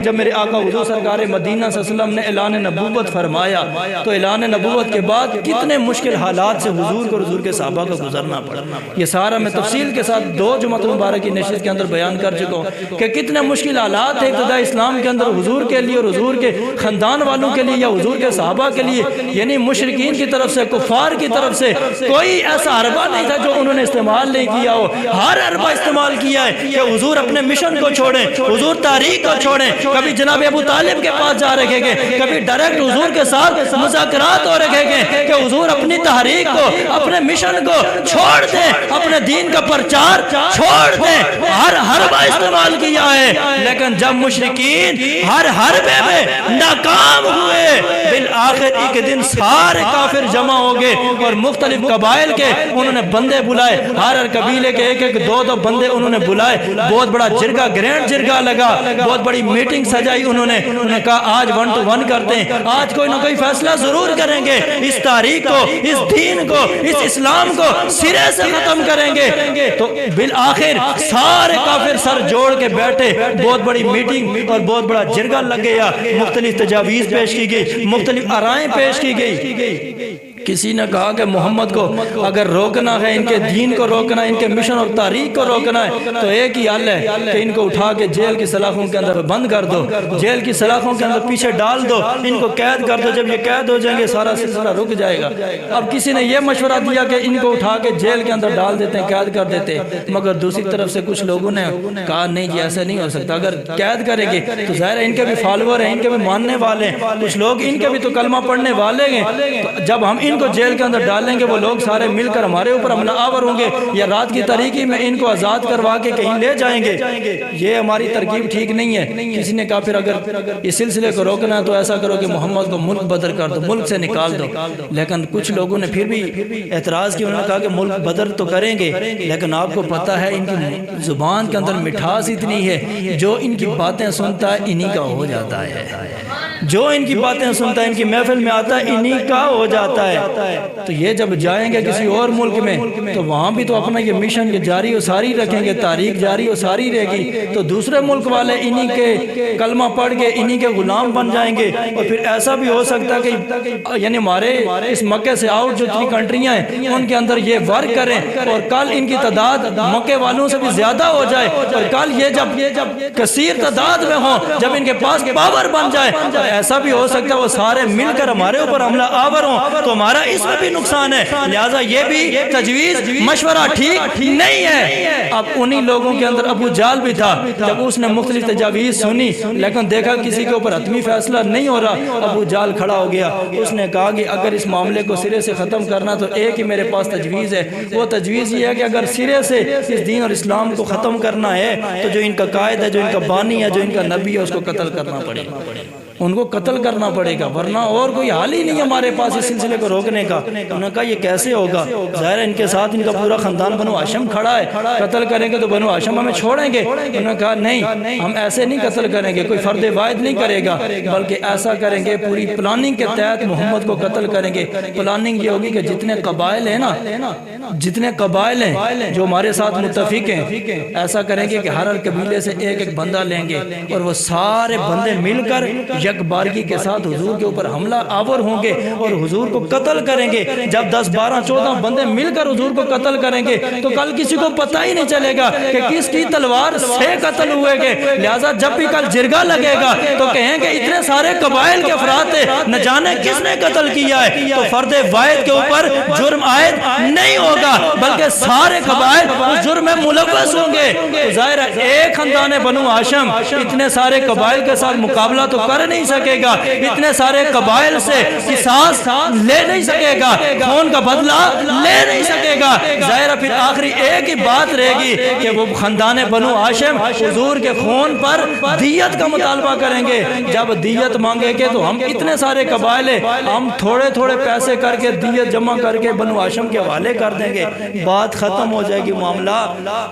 جب میرے آقا حضور سرکار مدینہ صلی اللہ علیہ وسلم نے اعلان نبوت فرمایا تو اعلان نبوت کے بعد کتنے مشکل حالات سے حضور کو حضور کے صحابہ کو گزرنا پڑا. یہ سارا میں تفصیل کے ساتھ 2 جمعۃ المبارک کی نشست کے اندر بیان کر چکا ہوں کہ کتنے مشکل حالات تھے ابتدا اسلام کے اندر حضور کے لیے اور حضور کے خاندان والوں کے لیے یا حضور کے صحابہ کے لیے. یعنی مشرکین کی طرف سے کفار کی طرف سے کوئی ایسا حربہ نہیں تھا جو انہوں نے استعمال نہیں کیا ہو. ہر حربہ استعمال کیا ہے کہ حضور اپنے مشن کو چھوڑیں, حضور تاریخ کو چھوڑیں. کبھی جناب ابو طالب کے پاس جا رکھے گئے, کبھی ڈائریکٹ حضور کے ساتھ مذاکرات ہو رکھے گئے کہ حضور اپنی تحریک کو اپنے مشن کو چھوڑ دیں, اپنے دین کا پرچار چھوڑ دیں. ہر حربہ استعمال کیا ہے, لیکن جب مشرکین ہر حربے میں ناکام ہوئے بالآخر ایک دن سارے کافر جمع ہو گئے اور مختلف قبائل کے انہوں نے بندے بلائے. ہر قبیلے کے 1-2 بندے انہوں نے بلائے. بہت بڑا جرگہ, گرینڈ جرگہ لگا, بہت بڑی میٹنگ سجائی. انہوں نے کہا آج 1 to 1 کرتے ہیں, آج کوئی نہ کوئی فیصلہ ضرور کریں گے, اس تاریخ کو, اس دین کو, اس اسلام کو سرے سے ختم کریں گے. تو بالآخر سارے کافر سر جوڑ کے بیٹھے, بہت بڑی میٹنگ اور بہت بڑا جرگہ لگ گیا. مختلف تجاویز پیش کی گئی, مختلف آرائیں پیش کی گئی. کسی نے کہا کہ محمد کو اگر روکنا ہے, ان کے دین کو روکنا ہے, ان کے مشن اور تاریخ کو روکنا ہے تو ایک ہی حل ہے کہ ان کو اٹھا کے جیل کی سلاخوں کے اندر بند کر دو, جیل کی سلاخوں کے اندر پیچھے ڈال دو, ان کو قید کر دو. جب یہ قید ہو جائیں گے سارا سلسلہ رک جائے گا. اب کسی نے یہ مشورہ دیا کہ ان کو اٹھا کے جیل کے اندر ڈال دیتے ہیں, قید کر دیتے ہیں. مگر دوسری طرف سے کچھ لوگوں نے کہا نہیں جی ایسا نہیں ہو سکتا, اگر قید کریں گے تو ظاہر ہے ان کے بھی فالوور ہیں, ان کے بھی ماننے والے ہیں, کچھ لوگ ان کے بھی تو کلمہ پڑھنے والے ہیں. تو جب ہم ان کو جیل کے اندر ڈالیں گے وہ لوگ سارے مل کر ہمارے اوپر حملہ آور ہوں گے, یا رات کی تاریکی میں ان کو آزاد کروا کے کہیں لے جائیں گے. یہ ہماری ترکیب ٹھیک نہیں ہے. کسی نے کہا پھر اگر اس سلسلے کو روکنا ہے تو ایسا کرو کہ محمد کو ملک بدر کر دو, ملک سے نکال دو. لیکن کچھ لوگوں نے پھر بھی اعتراض کیا, انہوں نے کہا کہ ملک بدر تو کریں گے, لیکن آپ کو پتہ ہے ان کی زبان کے اندر مٹھاس اتنی ہے, جو ان کی باتیں سنتا ہے انہی کا ہو جاتا ہے, جو ان کی باتیں سنتا ہے ان کی محفل میں آتا ہے انہی کا ہو جاتا ہے. تو یہ جب جائیں گے کسی اور ملک میں تو وہاں بھی تو اپنا یہ مشن جاری و ساری رکھیں گے, تاریخ جاری و ساری رہے گی. تو دوسرے ملک والے انہی کے کلمہ پڑھ کے انہی کے غلام بن جائیں گے. اور پھر ایسا بھی ہو سکتا ہے کہ یعنی ہمارے اس مکے سے آؤٹ جو 3 کنٹریاں ہیں ان کے اندر یہ ورک کریں اور کل ان کی تعداد مکے والوں سے بھی زیادہ ہو جائے, اور کل یہ جب کثیر تعداد میں ہوں, جب ان کے پاس پاور بن جائے تو ایسا بھی ہو سکتا ہے وہ سارے مل کر ہمارے اوپر حملہ آور ہوں, تو ہمارا اس میں بھی نقصان ہے. لہٰذا یہ بھی تجویز مشورہ ٹھیک نہیں ہے. اب انہی لوگوں کے اندر ابو جہل بھی تھا, جب اس نے مختلف تجاویز سنی لیکن دیکھا کسی کے اوپر حتمی فیصلہ نہیں ہو رہا, ابو جہل کھڑا ہو گیا. اس نے کہا کہ اگر اس معاملے کو سرے سے ختم کرنا تو ایک ہی میرے پاس تجویز ہے. وہ تجویز یہ ہے کہ اگر سرے سے اس دین اور اسلام کو ختم کرنا ہے تو جو ان کا قائد ہے, جو ان کا بانی ہے, جو ان کا نبی ہے, اس کو قتل کرنا پڑے گا, ان کو قتل کرنا پڑے گا, ورنہ اور کوئی حال ہی نہیں ہمارے پاس اس سلسلے کو روکنے کا. انہوں نے کہا یہ کیسے ہوگا, ظاہر ہے ان کے ساتھ ان کا پورا خاندان بنو ہاشم کھڑا ہے, قتل کریں گے تو بنو ہاشم ہمیں چھوڑیں گے. انہوں نے کہا نہیں, ہم ایسے نہیں قتل کریں گے, کوئی فرد واحد نہیں کرے گا, بلکہ ایسا کریں گے پوری پلاننگ کے تحت محمد کو قتل کریں گے. پلاننگ یہ ہوگی کہ جتنے قبائل ہیں نا, جتنے قبائل ہیں جو ہمارے ساتھ متفق ہیں, ایسا کریں گے کہ ہر قبیلے سے ایک بندہ لیں گے اور وہ سارے بندے مل کر یک بارگی کے ساتھ حضور کے اوپر حملہ آور ہوں گے اور حضور کو قتل کریں گے. جب 10 12 14 بندے مل کر حضور کو قتل کریں گے تو کل کسی کو پتہ ہی نہیں چلے گا کہ کس کی تلوار سے قتل ہوئے گے. لہٰذا جب بھی کل جرگہ لگے گا تو کہیں گے اتنے سارے قبائل کے افراد تھے, نہ جانے کس نے قتل کیا ہے. تو فرد واحد کے اوپر جرم عائد نہیں ہوگا, بلکہ سارے قبائل اس جرم میں ملوث ہوں گے. ظاہر ہے ایک خاندان بنو ہاشم اتنے سارے قبائل کے ساتھ مقابلہ تو کر نہیں سکے گا, اتنے سارے قبائل سے قصاص لے نہیں سکے گا, خون کا بدلہ لے نہیں سکے گا. ظاہر پھر آخری ایک ہی بات رہے گی کہ وہ خاندان بنو ہاشم حضور کے خون پر دیت کا مطالبہ کریں گے. جب دیت مانگے گے تو ہم اتنے سارے قبائل ہیں, ہم تھوڑے تھوڑے پیسے کر کے دیت جمع کر کے بنو ہاشم کے حوالے کر دیں گے, بات ختم ہو جائے گی, معاملہ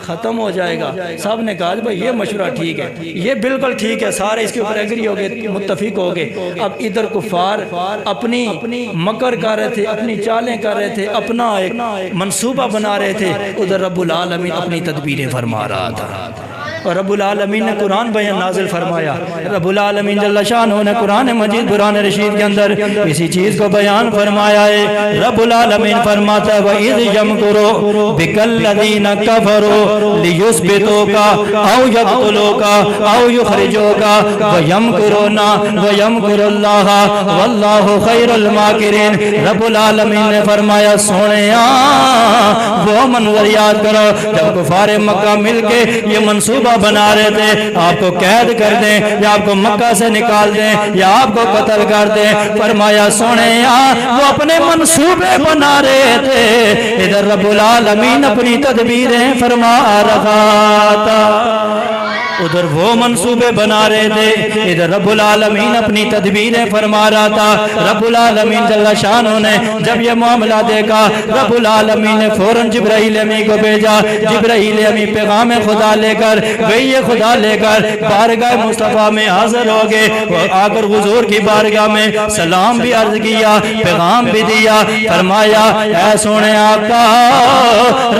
ختم ہو جائے گا. سب نے کہا بھائی یہ مشورہ ٹھیک ہے, یہ بالکل ٹھیک ہے, سارے اس کے اوپر ایگری ہو گئے, متفق ہو گئے. اب ادھر کفار اپنی مکر کر رہے تھے, اپنی چالیں کر رہے تھے, اپنا ایک منصوبہ بنا رہے تھے, ادھر رب العالمین اپنی تدبیریں فرما رہا تھا. اور رب العالمین نے قرآن بیان نازل فرمایا. رب العالمین جل شانہ نے قرآن مجید قرآن رشید کے اندر اسی چیز کو بیان فرمایا ہے. رب العالمین فرماتا ہے وَإِذْ يَمْكُرُ بِكَ الَّذِينَ كَفَرُوا لِيُثْبِتُوكَ أَوْ يَقْتُلُوكَ أَوْ يُخْرِجُوكَ وَيَمْكُرُونَ وَيَمْكُرُ اللَّهُ وَاللَّهُ خَيْرُ الْمَاكِرِينَ. رب العالمین نے فرمایا سونیا وہ منظر یاد کرو جب کفار مکہ مل کے یہ منصوبہ بنا رہے تھے آپ کو قید کر دیں یا آپ کو مکہ سے نکال دیں یا آپ کو قتل کر دیں. فرمایا سونیا وہ اپنے منصوبے بنا رہے تھے ادھر رب العالمین اپنی تدبیریں فرما رہا تھا. ادھر وہ منصوبے بنا رہے تھے ادھر رب العالمین اپنی تدبیریں فرما رہا تھا. رب العالمین جل شانہ نے جب یہ معاملہ دیکھا رب العالمین نے فوراً جبرائیل امین کو بھیجا. جبرائیل امین پیغام خدا لے کر گئی خدا لے کر بارگاہ مصطفیٰ میں حاضر ہو گئے. آ کر حضور کی بارگاہ میں سلام بھی عرض کیا پیغام بھی دیا. فرمایا اے سونے آقا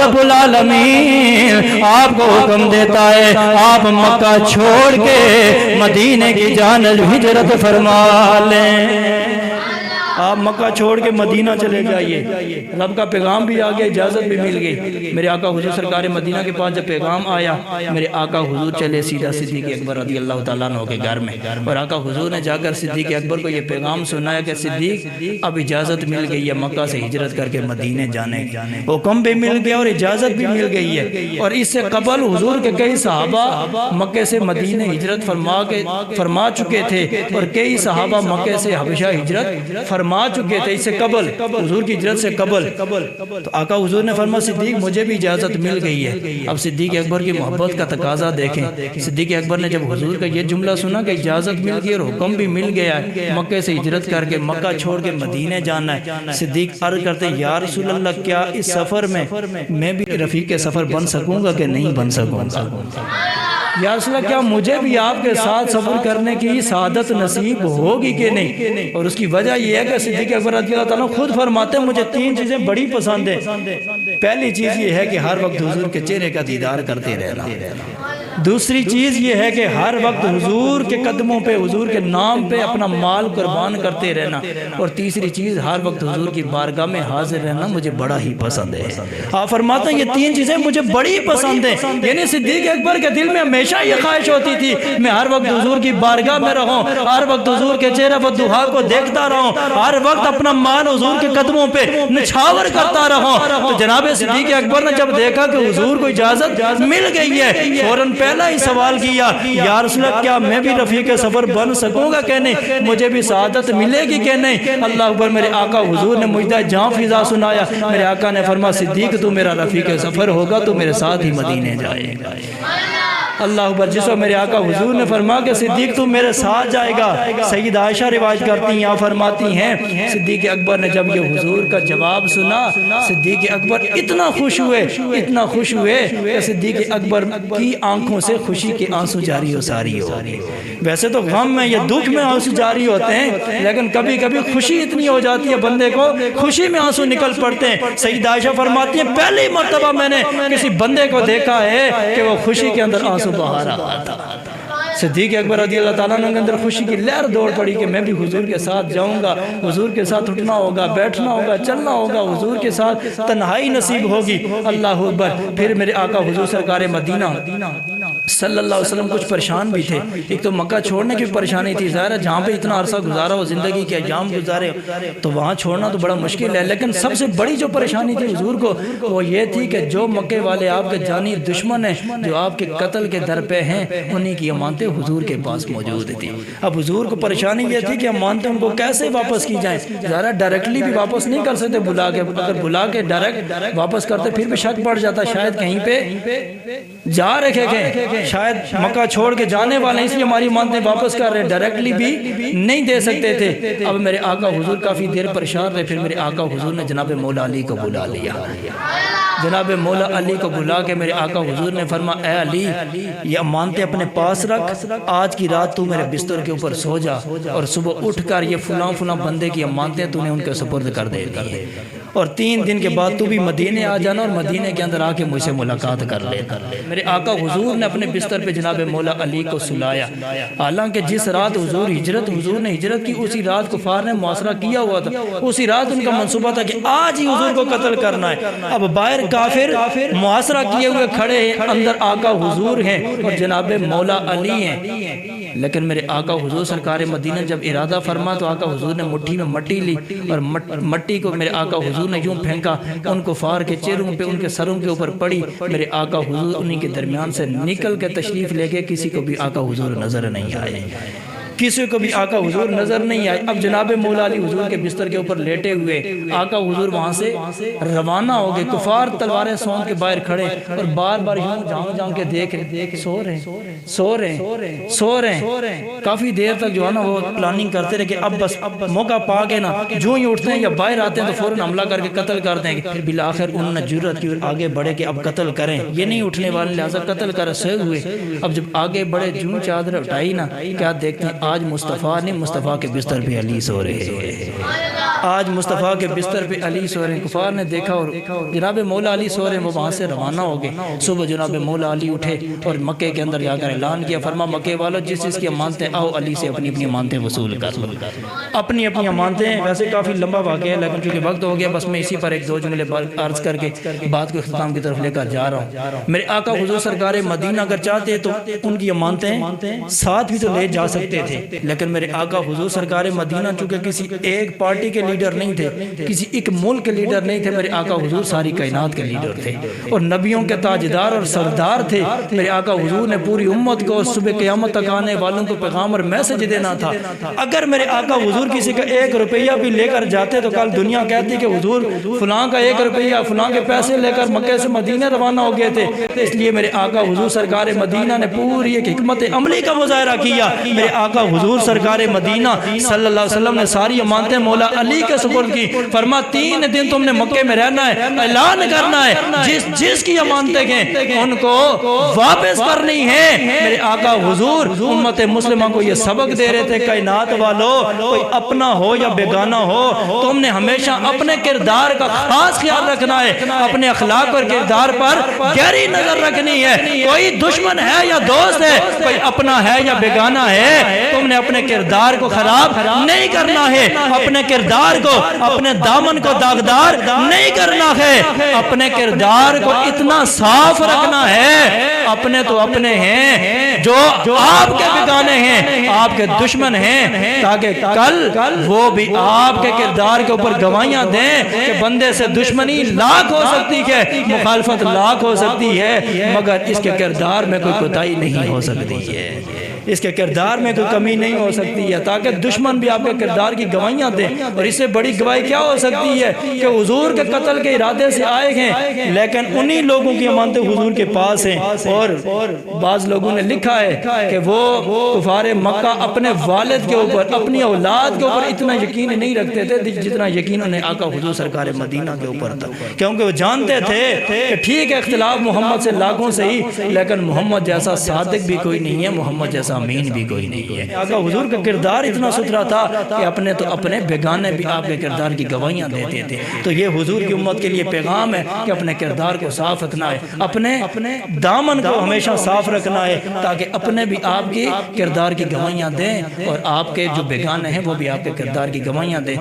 رب العالمین آپ کو حکم دیتا ہے آپ مکہ چھوڑ کے مدینے کی جانب ہجرت فرما لیں. آپ مکہ چھوڑ کے مدینہ چلے جائیے. رب کا پیغام بھی آگیا اجازت بھی مل گئی. میرے آقا حضور سرکار مدینہ کے پاس جب پیغام آیا میرے آقا حضور چلے سیدھا صدیق اکبر رضی اللہ تعالیٰ عنہ کے گھر میں اور آقا حضور نے جا کر صدیق اکبر کو یہ پیغام سنایا کہ صدیق اب اجازت مل گئی ہے مکہ سے ہجرت کر کے مدینے جانے. حکم بھی مل گیا اور اجازت بھی مل گئی ہے. اور اس سے قبل حضور کے کئی صحابہ مکہ سے مدینے ہجرت فرما چکے تھے اور کئی صحابہ مکہ سے حبشہ ہجرت فرما چکے تھے اس سے قبل حضور کی ہجرت سے قبل. تو آقا حضور نے فرمایا صدیق مجھے بھی اجازت مل گئی ہے. اب صدیق اکبر کی محبت کا تقاضا دیکھیں. صدیق اکبر نے جب حضور کا یہ جملہ سنا کہ اجازت مل گئی اور حکم بھی مل گیا ہے مکہ سے ہجرت کر کے مکہ چھوڑ کے مدینے جانا ہے. صدیق عرض کرتے یا رسول اللہ کیا اس سفر میں بھی رفیق سفر بن سکوں گا کہ نہیں بن سکوں گا؟ یا رسول اللہ کیا مجھے بھی آپ کے ساتھ سفر کرنے کی سعادت نصیب ہوگی کہ نہیں؟ اور اس کی وجہ یہ ہے کہ صدیق اکبر رضی اللہ تعالیٰ خود فرماتے ہیں مجھے 3 چیزیں بڑی پسند ہیں. پہلی چیز یہ ہے کہ ہر وقت حضور کے چہرے کا دیدار کرتے رہنا. دوسری چیز یہ ہے کہ ہر وقت حضور کے قدموں پہ حضور کے نام پہ اپنا مال قربان کرتے رہنا. اور تیسری چیز ہر وقت حضور کی بارگاہ میں حاضر رہنا مجھے بڑا ہی پسند ہے. آپ فرماتے ہیں یہ 3 چیزیں مجھے بڑی پسند ہیں. یعنی صدیق اکبر کے دل میں ہمیشہ یہ خواہش ہوتی تھی میں ہر وقت حضور کی بارگاہ میں رہوں ہر وقت حضور کے چہرے پر دعا کو دیکھتا رہوں ہر وقت اپنا مال حضور کے قدموں پہ نچھاور کرتا رہوں. تو جناب صدیق اکبر نے جب دیکھا کہ حضور کو اجازت مل گئی ہے فوراً پہلا ہی سوال کیا یا رسول اللہ کیا میں بھی رفیق سفر بن سکوں گا کہ نہیں؟ مجھے بھی سعادت ملے گی کہ نہیں؟ اللہ اکبر. میرے آقا حضور نے مجھے جہاں فضا سنایا. میرے آقا نے فرمایا صدیق تو میرا رفیق سفر ہوگا تو میرے ساتھ ہی مدینے جائے گا. اللہ اکبر. جس وقت میرے آقا حضور نے فرمایا کہ صدیق تو میرے ساتھ جائے گا. سید عائشہ روایت کرتی ہیں فرماتی ہیں صدیق اکبر نے جب یہ حضور کا جواب سنا صدیق اکبر اتنا خوش ہوئے کہ صدیق اکبر کی آنکھوں سے خوشی کے آنسو جاری و ساری ہو. ویسے تو غم میں یا دکھ میں آنسو جاری ہوتے ہیں لیکن کبھی کبھی خوشی اتنی ہو جاتی ہے بندے کو خوشی میں آنسو نکل پڑتے ہیں. سید عائشہ فرماتی ہیں پہلی مرتبہ میں نے کسی بندے کو دیکھا ہے کہ وہ خوشی کے اندر آنسو بہا رہا تھا. صدیق اکبر رضی اللہ تعالیٰ عنہ کے اندر خوشی کی لہر دوڑ پڑی کہ میں بھی حضور کے ساتھ جاؤں گا حضور کے ساتھ اٹھنا ہوگا بیٹھنا ہوگا چلنا ہوگا حضور کے ساتھ تنہائی نصیب ہوگی. اللہ اکبر. پھر میرے آقا حضور سرکار مدینہ صلی اللہ علیہ وسلم کچھ پریشان بھی تھے. ایک تو مکہ چھوڑنے کی پریشانی تھی ظاہر ہے جہاں پہ اتنا عرصہ گزارا ہو زندگی کے ایام گزارے تو وہاں چھوڑنا تو بڑا مشکل ہے. لیکن سب سے بڑی جو پریشانی تھی حضور کو وہ یہ تھی کہ جو مکے والے آپ کے جانی دشمن ہیں جو آپ کے قتل کے در پہ ہیں انہی کی امانتیں حضور کے پاس موجود تھی. اب حضور کو پریشانی یہ تھی کہ امانتیں ان کو کیسے واپس کی جائیں. ذرا ڈائریکٹلی بھی واپس نہیں کر سکتے بلا کے. اگر بلا کے ڈائریکٹ واپس کرتے پھر بھی شک پڑ جاتا شاید کہیں پہ جا رکھے گئے شاید مکہ چھوڑ کے جانے والے ہیں اس لیے ہماری امانتیں واپس کر رہے. ڈائریکٹلی بھی نہیں دے سکتے تھے. اب میرے آقا حضور کافی دیر پریشان رہے. پھر میرے آقا حضور نے جناب مولا علی کو بلا لیا. جناب مولا علی کو بلا کے میرے آقا حضور نے فرمایا اے علی یہ امانتیں اپنے پاس رکھ، آج کی رات تو میرے بستر کے اوپر سو جا اور صبح اٹھ کر یہ فلاں فلاں بندے کی امانتیں تو نے ان کے سپرد کر دے دی، اور 3 دن کے بعد تو بھی مدینے آ جانا اور مدینے کے اندر آ کے مجھ سے ملاقات کر لے۔ میرے آقا حضور نے اپنے بستر پہ جناب مولا علی کو سلایا، حالانکہ جس رات حضور نے ہجرت کی اسی رات کفار نے محاصرہ کیا ہوا تھا، اسی رات ان کا منصوبہ تھا کہ آج ہی حضور کو قتل کرنا ہے۔ اب باہر کافر محاصرہ کیے ہوئے کھڑے ہیں، اندر آقا حضور ہیں اور جناب مولا علی ہیں، لیکن میرے آقا حضور سرکار مدینہ جب ارادہ فرما تو آقا حضور نے مٹھی میں مٹی لی اور مٹی کو میرے آقا حضور نے یوں پھینکا، ان کفار کے چہروں پہ ان کے سروں کے اوپر پڑی، میرے آقا حضور انہی کے درمیان سے نکل کے تشریف لے کے کسی کو بھی آقا حضور نظر نہیں آئے، کسی کو بھی آقا حضور نظر نہیں آئے۔ اب جناب مولا علی حضور کے بستر کے اوپر لیٹے ہوئے، آقا حضور وہاں سے روانہ ہو گئے، کفار تلواریں سونت کے باہر کھڑے اور بار بار یوں جان کے دیکھ رہے، سو رہے ہیں، کافی دیر تک جو ہے نا وہ پلاننگ کرتے رہے کہ اب بس موقع پا کے نا جو ہی اٹھتے ہیں یا باہر آتے ہیں تو فوراً حملہ کر کے قتل کر دیں گے۔ پھر بالآخر انہوں نے جرأت کی اور آگے بڑھے کہ اب قتل کریں، یہ نہیں اٹھنے والے لہٰذا قتل کر سوئے ہوئے۔ اب جب آگے بڑھے جوں چادر اٹھائی نا، کیا دیکھتے ہیں آج مصطفیٰ نے مصطفیٰ کے بستر پہ علی سو رہے ہیں، آج مصطفیٰ کے بستر پہ علی سو رہے ہیں۔ کفار نے دیکھا اور جناب مولا علی سو رہے ہیں، وہ وہاں سے روانہ ہو گئے۔ صبح جناب مولا علی اٹھے اور مکے کے اندر جا کر اعلان کیا، فرما مکے والو جس چیز کی امانتیں آؤ علی سے اپنی اپنی امانتیں وصول کر لو، اپنی اپنی امانتیں۔ ویسے کافی لمبا واقعہ ہے لیکن چونکہ وقت ہو گیا، بس میں اسی پر 1-2 جملے عرض کر کے بات کو اختتام کی طرف لے کر جا رہا ہوں۔ میرے آقا حضور سرکار مدینہ اگر چاہتے تو ان کی امانتیں ساتھ بھی تو لے جا سکتے تھے، لیکن میرے آقا حضور سرکار مدینہ چونکہ کسی ایک پارٹی کے لیڈر نہیں تھے، کسی ایک ملک کے لیڈر نہیں تھے، میرے آقا حضور ساری کائنات کے لیڈر تھے اور نبیوں کے تاجدار اور سردار تھے۔ میرے آقا حضور نے پوری امت کو صبح قیامت تک آنے والوں کو پیغام اور میسج دینا تھا۔ اگر میرے آقا حضور کسی کا 1 روپیہ بھی لے کر جاتے تو کل دنیا کہتی کہ حضور فلاں کا 1 روپیہ فلاں کے پیسے لے کر مکے سے مدینہ روانہ ہو گئے تھے۔ اس لیے میرے آقا حضور سرکار مدینہ نے پوری ایک حکمت عملی کا مظاہرہ کیا۔ میرے آقا حضور سرکار مدینہ صلی اللہ علیہ وسلم نے ساری امانتیں مولا علی کے سپرد کی، فرما 3 دن تم نے مکے میں رہنا ہے، اعلان کرنا ہے جس کی امانتیں ہیں ان کو واپس کرنی ہے۔ میرے آقا حضور امت مسلمہ کو یہ سبق دے رہے تھے، کائنات والو کوئی اپنا ہو یا بیگانہ ہو، تم نے ہمیشہ اپنے کردار کا خاص خیال رکھنا ہے، اپنے اخلاق اور کردار پر گہری نظر رکھنی ہے۔ کوئی دشمن ہے یا دوست ہے، کوئی اپنا ہے یا بیگانہ ہے، تم نے اپنے کردار کو خراب نہیں کرنا ہے، اپنے کردار کو اپنے دامن کو داغدار نہیں کرنا ہے، اپنے کردار کو اتنا صاف رکھنا ہے۔ اپنے تو اپنے ہیں جو آپ کے بیگانے ہیں، آپ کے دشمن ہیں، تاکہ کل وہ بھی آپ کے کردار کے اوپر گواہیاں دیں کہ بندے سے دشمنی لاکھ ہو سکتی ہے، مخالفت لاکھ ہو سکتی ہے، مگر اس کے کردار میں کوئی کوتاہی نہیں ہو سکتی ہے، اس کے کردار میں کوئی کمی نہیں ہو سکتی ہے، تاکہ دشمن بھی آپ کے کردار کی گواہیاں دیں۔ اور اس سے بڑی گواہی کیا ہو سکتی ہے کہ حضور کے قتل کے ارادے سے آئے ہیں لیکن انہی لوگوں کی امانتیں حضور کے پاس ہیں۔ اور بعض لوگوں نے لکھا ہے کہ وہ کفار مکہ اپنے والد کے اوپر اپنی اولاد کے اوپر اتنا یقین نہیں رکھتے تھے جتنا یقین انہیں آقا حضور سرکار مدینہ کے اوپر تھا، کیونکہ وہ جانتے تھے کہ ٹھیک ہے اختلاف محمد سے لاکھوں سے ہی، لیکن محمد جیسا صادق بھی کوئی نہیں ہے، محمد جیسا امین بھی کوئی نہیں ہے۔ آقا حضور کا کردار اتنا ستھرا تھا کہ اپنے تو اپنے بیگانے بھی آپ کے کردار کی گواہیاں دیتے تھے۔ تو یہ حضور کی امت کے لیے پیغام ہے کہ اپنے کردار کو صاف رکھنا ہے، اپنے دامن کو ہمیشہ صاف رکھنا ہے، تاکہ اپنے بھی آپ کی کردار کی گواہیاں دیں اور آپ کے جو بیگانے ہیں وہ بھی آپ کے کردار کی گواہیاں دیں۔